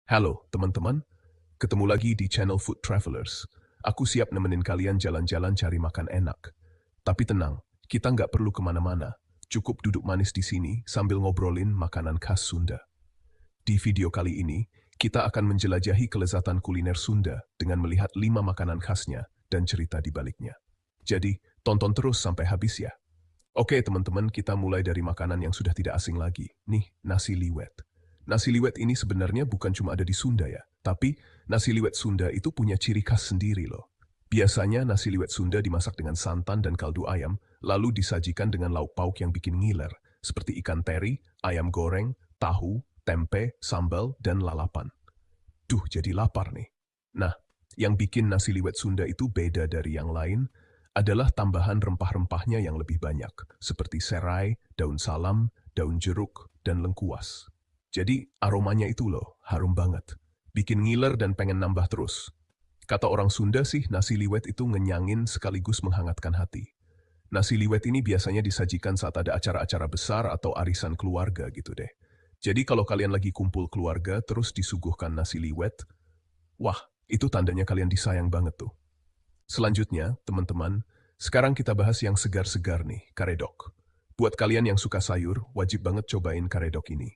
Halo teman-teman, ketemu lagi di channel Food Travelers. Aku siap nemenin kalian jalan-jalan cari makan enak. Tapi tenang, kita nggak perlu kemana-mana. Cukup duduk manis di sini sambil ngobrolin makanan khas Sunda. Di video kali ini, kita akan menjelajahi kelezatan kuliner Sunda dengan melihat 5 makanan khasnya dan cerita di baliknya. Jadi, tonton terus sampai habis ya. Oke teman-teman, kita mulai dari makanan yang sudah tidak asing lagi. Nih, nasi liwet. Nasi liwet ini sebenarnya bukan cuma ada di Sunda ya, tapi nasi liwet Sunda itu punya ciri khas sendiri loh. Biasanya nasi liwet Sunda dimasak dengan santan dan kaldu ayam, lalu disajikan dengan lauk pauk yang bikin ngiler, seperti ikan teri, ayam goreng, tahu, tempe, sambal, dan lalapan. Duh, jadi lapar nih. Nah, yang bikin nasi liwet Sunda itu beda dari yang lain adalah tambahan rempah-rempahnya yang lebih banyak, seperti serai, daun salam, daun jeruk, dan lengkuas. Jadi, aromanya itu loh, harum banget. Bikin ngiler dan pengen nambah terus. Kata orang Sunda sih, nasi liwet itu ngenyangin sekaligus menghangatkan hati. Nasi liwet ini biasanya disajikan saat ada acara-acara besar atau arisan keluarga gitu deh. Jadi kalau kalian lagi kumpul keluarga terus disuguhkan nasi liwet, wah, itu tandanya kalian disayang banget tuh. Selanjutnya, teman-teman, sekarang kita bahas yang segar-segar nih, karedok. Buat kalian yang suka sayur, wajib banget cobain karedok ini.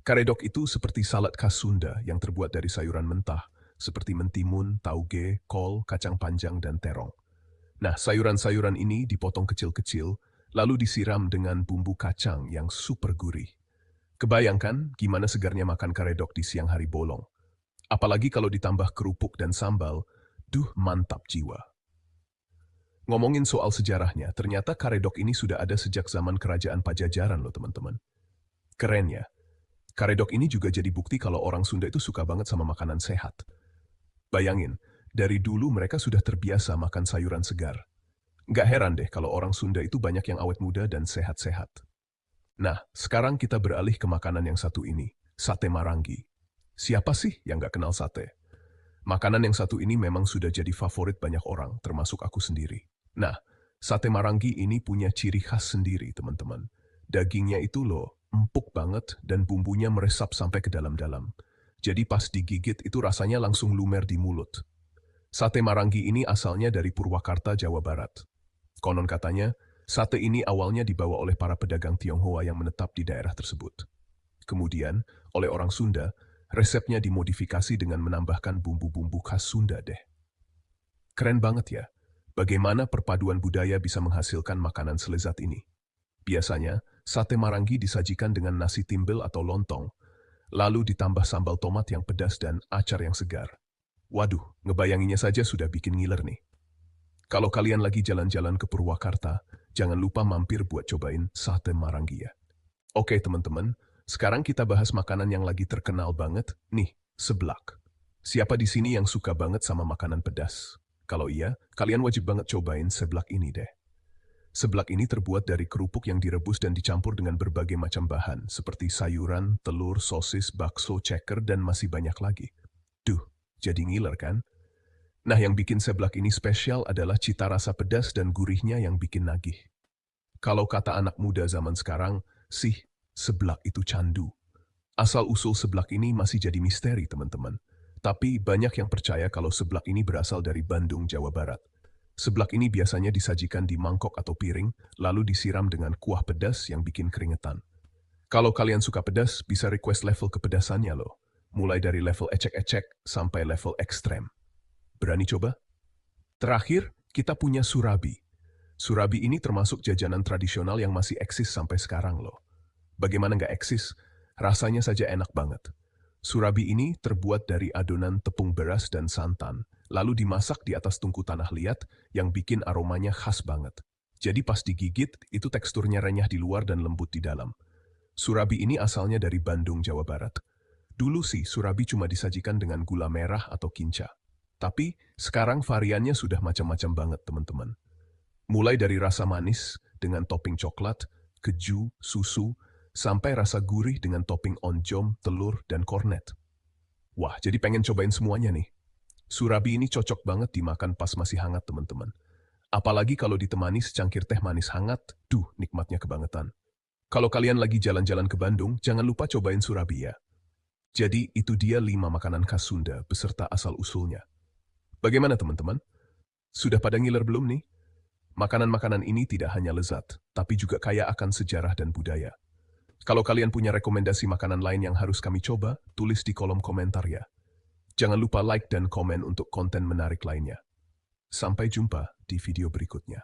Karedok itu seperti salad khas Sunda yang terbuat dari sayuran mentah, seperti mentimun, tauge, kol, kacang panjang, dan terong. Nah, sayuran-sayuran ini dipotong kecil-kecil, lalu disiram dengan bumbu kacang yang super gurih. Kebayangkan gimana segarnya makan karedok di siang hari bolong. Apalagi kalau ditambah kerupuk dan sambal, duh mantap jiwa. Ngomongin soal sejarahnya, ternyata karedok ini sudah ada sejak zaman kerajaan Pajajaran loh teman-teman. Keren ya? Karedok ini juga jadi bukti kalau orang Sunda itu suka banget sama makanan sehat. Bayangin, dari dulu mereka sudah terbiasa makan sayuran segar. Nggak heran deh kalau orang Sunda itu banyak yang awet muda dan sehat-sehat. Nah, sekarang kita beralih ke makanan yang satu ini, sate marangi. Siapa sih yang nggak kenal sate? Makanan yang satu ini memang sudah jadi favorit banyak orang, termasuk aku sendiri. Nah, sate marangi ini punya ciri khas sendiri, teman-teman. Dagingnya itu loh, empuk banget dan bumbunya meresap sampai ke dalam-dalam. Jadi pas digigit itu rasanya langsung lumer di mulut. Sate marangi ini asalnya dari Purwakarta, Jawa Barat. Konon katanya, sate ini awalnya dibawa oleh para pedagang Tionghoa yang menetap di daerah tersebut. Kemudian, oleh orang Sunda, resepnya dimodifikasi dengan menambahkan bumbu-bumbu khas Sunda deh. Keren banget ya, bagaimana perpaduan budaya bisa menghasilkan makanan selezat ini. Biasanya, sate marangi disajikan dengan nasi timbel atau lontong, lalu ditambah sambal tomat yang pedas dan acar yang segar. Waduh, ngebayanginnya saja sudah bikin ngiler nih. Kalau kalian lagi jalan-jalan ke Purwakarta, jangan lupa mampir buat cobain sate marangi ya. Oke teman-teman, sekarang kita bahas makanan yang lagi terkenal banget, nih, seblak. Siapa di sini yang suka banget sama makanan pedas? Kalau iya, kalian wajib banget cobain seblak ini deh. Seblak ini terbuat dari kerupuk yang direbus dan dicampur dengan berbagai macam bahan, seperti sayuran, telur, sosis, bakso, ceker, dan masih banyak lagi. Duh, jadi ngiler kan? Nah, yang bikin seblak ini spesial adalah cita rasa pedas dan gurihnya yang bikin nagih. Kalau kata anak muda zaman sekarang, sih, seblak itu candu. Asal-usul seblak ini masih jadi misteri, teman-teman. Tapi banyak yang percaya kalau seblak ini berasal dari Bandung, Jawa Barat. Seblak ini biasanya disajikan di mangkok atau piring, lalu disiram dengan kuah pedas yang bikin keringetan. Kalau kalian suka pedas, bisa request level kepedasannya loh. Mulai dari level ecek-ecek sampai level ekstrem. Berani coba? Terakhir, kita punya surabi. Surabi ini termasuk jajanan tradisional yang masih eksis sampai sekarang loh. Bagaimana nggak eksis? Rasanya saja enak banget. Surabi ini terbuat dari adonan tepung beras dan santan, lalu dimasak di atas tungku tanah liat yang bikin aromanya khas banget. Jadi pas digigit, itu teksturnya renyah di luar dan lembut di dalam. Surabi ini asalnya dari Bandung, Jawa Barat. Dulu sih, surabi cuma disajikan dengan gula merah atau kinca. Tapi sekarang variannya sudah macam-macam banget, teman-teman. Mulai dari rasa manis dengan topping coklat, keju, susu, sampai rasa gurih dengan topping oncom, telur, dan kornet. Wah, jadi pengen cobain semuanya nih. Surabi ini cocok banget dimakan pas masih hangat, teman-teman. Apalagi kalau ditemani secangkir teh manis hangat, duh, nikmatnya kebangetan. Kalau kalian lagi jalan-jalan ke Bandung, jangan lupa cobain surabi ya. Jadi itu dia 5 makanan khas Sunda beserta asal-usulnya. Bagaimana teman-teman? Sudah pada ngiler belum nih? Makanan-makanan ini tidak hanya lezat, tapi juga kaya akan sejarah dan budaya. Kalau kalian punya rekomendasi makanan lain yang harus kami coba, tulis di kolom komentar ya. Jangan lupa like dan komen untuk konten menarik lainnya. Sampai jumpa di video berikutnya.